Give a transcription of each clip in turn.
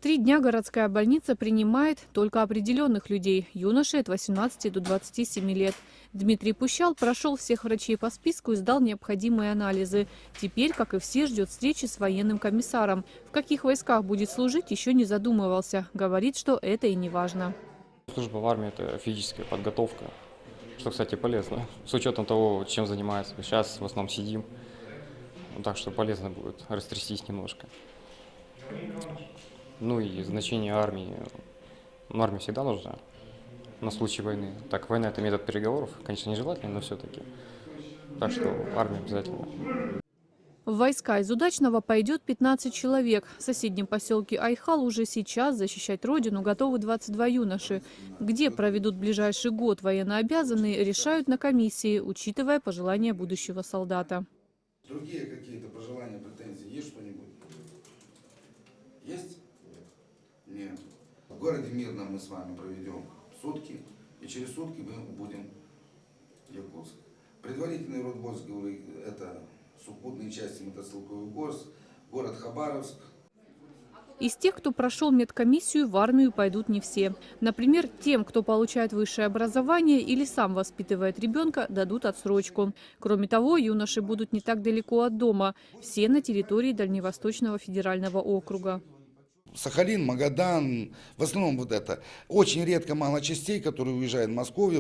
3 дня городская больница принимает только определенных людей, юношей от 18 до 27 лет. Дмитрий Пущал прошел всех врачей по списку и сдал необходимые анализы. Теперь, как и все, ждет встречи с военным комиссаром. В каких войсках будет служить, еще не задумывался. Говорит, что это и не важно. Служба в армии – это физическая подготовка, что, кстати, полезно. С учетом того, чем занимается. Сейчас в основном сидим, так что полезно будет растрястись немножко. Ну и значение армии. Ну, армия всегда нужна на случай войны. Так, война – это метод переговоров, конечно, нежелательно, но все-таки. Так что армия обязательно. В войска из Удачного пойдет 15 человек. В соседнем поселке Айхал уже сейчас защищать родину готовы 22 юноши. Где проведут ближайший год военнообязанные, решают на комиссии, учитывая пожелания будущего солдата. Другие какие-то пожелания, претензии, есть что-нибудь? Есть? Нет. В городе Мирном мы с вами проведем сутки, и через сутки мы будем в Якутск. Предварительный родбой, говорю, это сухопутные части мотострелковый город Хабаровск. Из тех, кто прошел медкомиссию, в армию пойдут не все. Например, тем, кто получает высшее образование или сам воспитывает ребенка, дадут отсрочку. Кроме того, юноши будут не так далеко от дома. Все на территории Дальневосточного федерального округа. Сахалин, Магадан, в основном вот это. Очень редко мало частей, которые уезжают в Москву,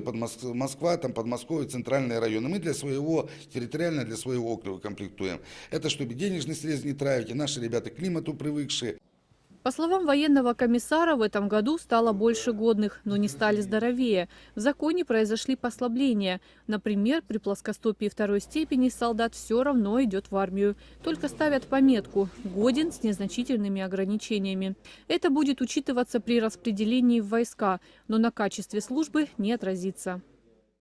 Москва, там Подмосковье, центральные районы. Мы для своего, территориально для своего округа комплектуем. Это чтобы денежные средства не тратить, и наши ребята к климату привыкшие. По словам военного комиссара, в этом году стало больше годных, но не стали здоровее. В законе произошли послабления. Например, при плоскостопии второй степени солдат все равно идет в армию. Только ставят пометку «годен с незначительными ограничениями». Это будет учитываться при распределении в войска, но на качестве службы не отразится.